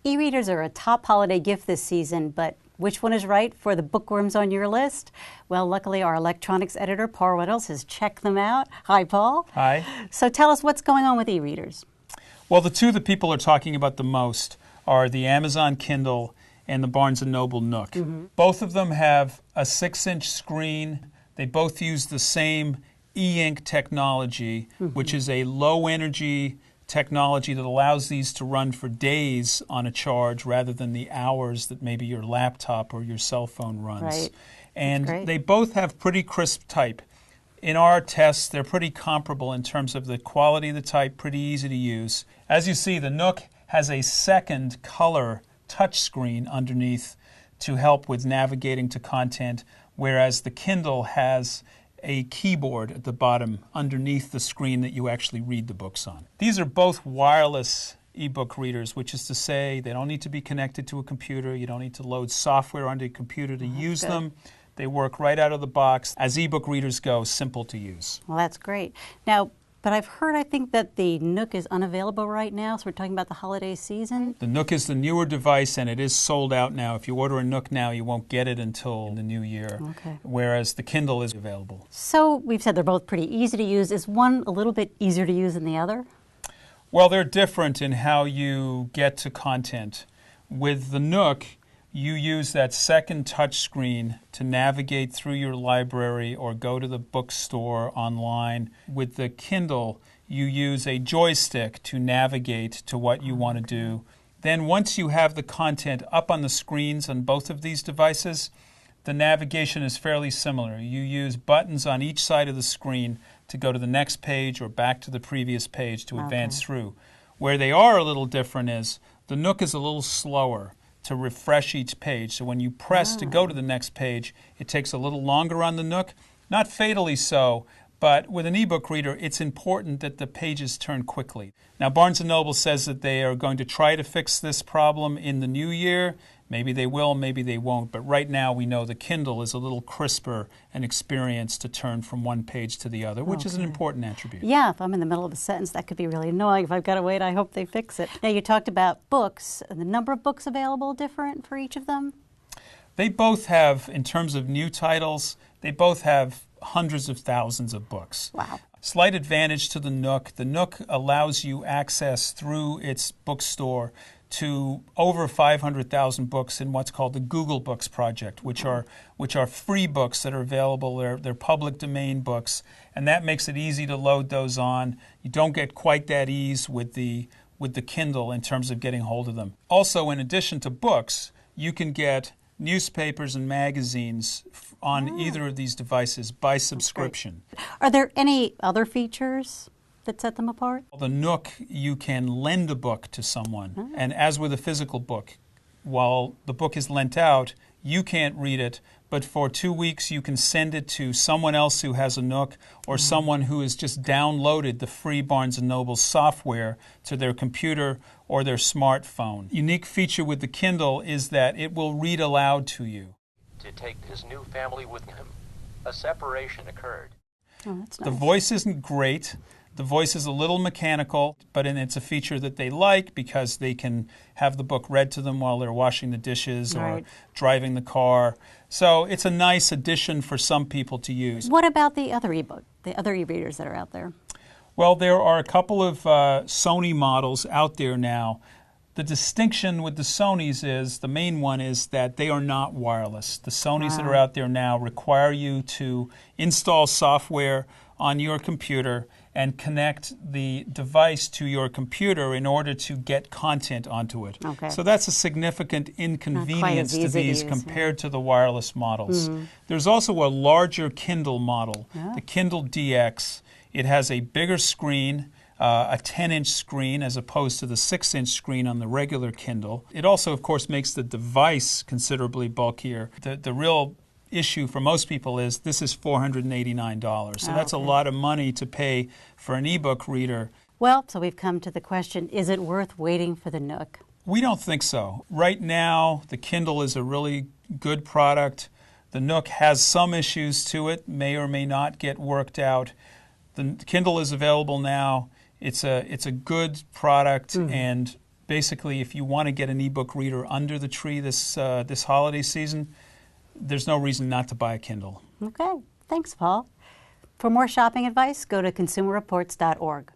E-readers are a top holiday gift this season, but which one is right for the bookworms on your list? Well, luckily our electronics editor, Paul Reynolds, has checked them out. Hi, Paul. Hi. So tell us what's going on with e-readers. Well, the two that people are talking about the most are the Amazon Kindle and the Barnes & Noble Nook. Both of them have a 6-inch screen. They both use the same e-ink technology, which is a low-energy technology that allows these to run for days on a charge rather than the hours that maybe your laptop or your cell phone runs. Right. And they both have pretty crisp type. In our tests, they're pretty comparable in terms of the quality of the type, pretty easy to use. As you see, the Nook has a second color touchscreen underneath to help with navigating to content, whereas the Kindle has a keyboard at the bottom underneath the screen that you actually read the books on. These are both wireless ebook readers, which is to say they don't need to be connected to a computer. You don't need to load software onto a computer to use them. They work right out of the box. As ebook readers go, simple to use. Well, that's great. Now, but I've heard, I think, that the Nook is unavailable right now, so we're talking about the holiday season. The Nook is the newer device, and it is sold out now. If you order a Nook now, you won't get it until the new year, whereas the Kindle is available. So we've said they're both pretty easy to use. Is one a little bit easier to use than the other? Well, they're different in how you get to content. With the Nook, you use that second touch screen to navigate through your library or go to the bookstore online. With the Kindle, you use a joystick to navigate to what you want to do. Then once you have the content up on the screens on both of these devices, the navigation is fairly similar. You use buttons on each side of the screen to go to the next page or back to the previous page to advance through. Where they are a little different is the Nook is a little slower to refresh each page. So when you press to go to the next page, it takes a little longer on the Nook. Not fatally so, but with an ebook reader, it's important that the pages turn quickly. Now, Barnes & Noble says that they are going to try to fix this problem in the new year. Maybe they will, maybe they won't. But right now, we know the Kindle is a little crisper and experience to turn from one page to the other, which is an important attribute. Yeah, if I'm in the middle of a sentence, that could be really annoying. If I've got to wait, I hope they fix it. Now, you talked about books. Are the number of books available different for each of them? They both have, in terms of new titles, they both have hundreds of thousands of books. Wow. Slight advantage to the Nook. The Nook allows you access through its bookstore to over 500,000 books in what's called the Google Books Project, which are free books that are available. They're public domain books, and that makes it easy to load those on. You don't get quite that ease with the Kindle in terms of getting hold of them. Also, in addition to books, you can get newspapers and magazines on either of these devices by subscription. Are there any other features that set them apart? The Nook, you can lend a book to someone. And as with a physical book, while the book is lent out, you can't read it, but for 2 weeks you can send it to someone else who has a Nook or someone who has just downloaded the free Barnes & Noble software to their computer or their smartphone. Unique feature with the Kindle is that it will read aloud to you. To take his new family with him, a separation occurred. Oh, that's nice. The voice isn't great. The voice is a little mechanical, but it's a feature that they like because they can have the book read to them while they're washing the dishes or driving the car. So it's a nice addition for some people to use. What about the other e-readers that are out there? Well, there are a couple of Sony models out there now. The distinction with the Sonys is, the main one is that they are not wireless. The Sonys that are out there now require you to install software on your computer and connect the device to your computer in order to get content onto it. So that's a significant inconvenience to these compared to the wireless models. There's also a larger Kindle model, the Kindle DX. It has a bigger screen, a 10-inch screen as opposed to the 6-inch screen on the regular Kindle. It also, of course, makes the device considerably bulkier. The real issue for most people is this is $489. So that's a lot of money to pay for an ebook reader. Well, so we've come to the question, is it worth waiting for the Nook? We don't think so. Right now, the Kindle is a really good product. The Nook has some issues to it, may or may not get worked out. The Kindle is available now. It's a good product, and basically, if you want to get an ebook reader under the tree this holiday season, there's no reason not to buy a Kindle. Okay, thanks, Paul. For more shopping advice, go to consumerreports.org.